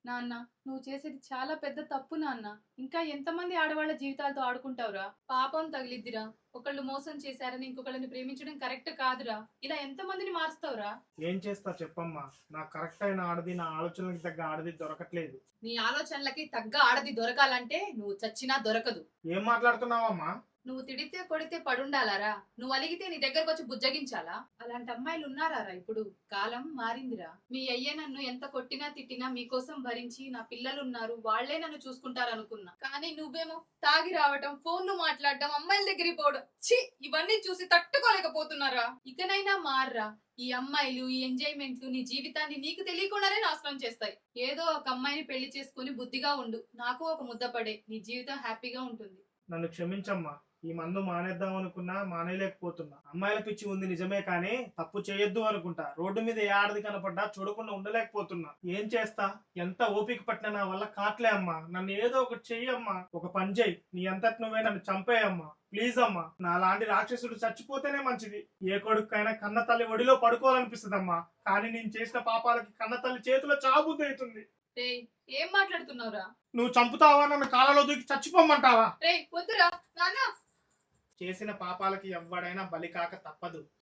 నాన్న, నువ్వు చేసేది చాలా పెద్ద తప్పు నాన్న. ఇంకా ఎంతమంది ఆడవాళ్ళ జీవితాలతో ఆడుకుంటావురా? పాపం తగిలిద్దిరా. ఒకళ్ళు మోసం చేశారని ఇంకొకళ్ళని ప్రేమించడం కరెక్ట్ కాదురా. ఇలా ఎంతమందిని మారుస్తావురా? ఏం చేస్తా చెప్పమ్మా. నాకు కరెక్ట్ అయిన ఆడది, నా ఆలోచనలకు తగ్గ ఆడది దొరకట్లేదు. నీ ఆలోచనలకి తగ్గ ఆడది దొరకాలంటే నువ్వు చచ్చినా దొరకదు. ఏం మాట్లాడుతున్నావమ్మా? నువ్వు తిడితే కొడితే పడుండాలారా? నువ్వు అలిగితే నీ దగ్గరకు వచ్చి బుజ్జగించాలా? అలాంటి అమ్మాయిలు ఉన్నారా ఇప్పుడు? కాలం మారిందిరా. మీ అయ్య నన్ను ఎంత కొట్టినా తిట్టినా మీకోసం భరించి నా పిల్లలున్నారు, వాళ్లే నన్ను చూసుకుంటారనుకున్నా. కానీ నువ్వేమో తాగి రావటం, ఫోన్లు మాట్లాడటం, అమ్మాయిల దగ్గరికి పోవడం, ఛీ, ఇవన్నీ చూసి తట్టుకోలేకపోతున్నారా? ఇకనైనా మార్రా. ఈ అమ్మాయిలు, ఈ ఎంజాయ్మెంట్లు నీ జీవితాన్ని నీకు తెలియకుండానే నాశనం చేస్తాయి. ఏదో ఒక అమ్మాయిని పెళ్లి చేసుకుని బుద్ధిగా ఉండు. నాకు ఒక ముద్ద పడే, నీ జీవితం హ్యాపీగా ఉంటుంది. నన్ను క్షమించమ్మా. ఈ మందు మానేద్దాం అనుకున్నా మానేయలేకపోతున్నా. అమ్మాయిల పిచ్చి ఉంది నిజమే, కానీ తప్పు చేయొద్దు అనుకుంటా. రోడ్డు మీద ఏ ఆడది కనపడ్డా చూడకుండా ఉండలేకపోతున్నా. ఏం చేస్తా? ఎంత ఓపిక పట్టినా నా వల్ల కాట్లే అమ్మా. నన్ను ఏదో ఒకటి చెయ్యమ్మా. ఒక పని చెయ్యి. నీ అంతటి నువ్వే నన్ను చంపేయమ్మా. ప్లీజ్ అమ్మా. నా లాంటి రాక్షసుడు చచ్చిపోతేనే మంచిది. ఏ కొడుకైనా కన్న తల్లి ఒడిలో పడుకోవాలనిపిస్తుందమ్మా. కానీ నేను చేసిన పాపాలకి కన్న తల్లి చేతిలో చాబుద్ది అవుతుంది. రేయ్, ఏం మాట్లాడుతున్నావురా? నువ్వు చంపుతావా? నన్ను కాలలో దూకి చచ్చిపోమ్మంటావా? రేయ్, వద్దురా నాన్న. చేసిన పాపాలకి ఎవ్వడైనా బలి కాక తప్పదు.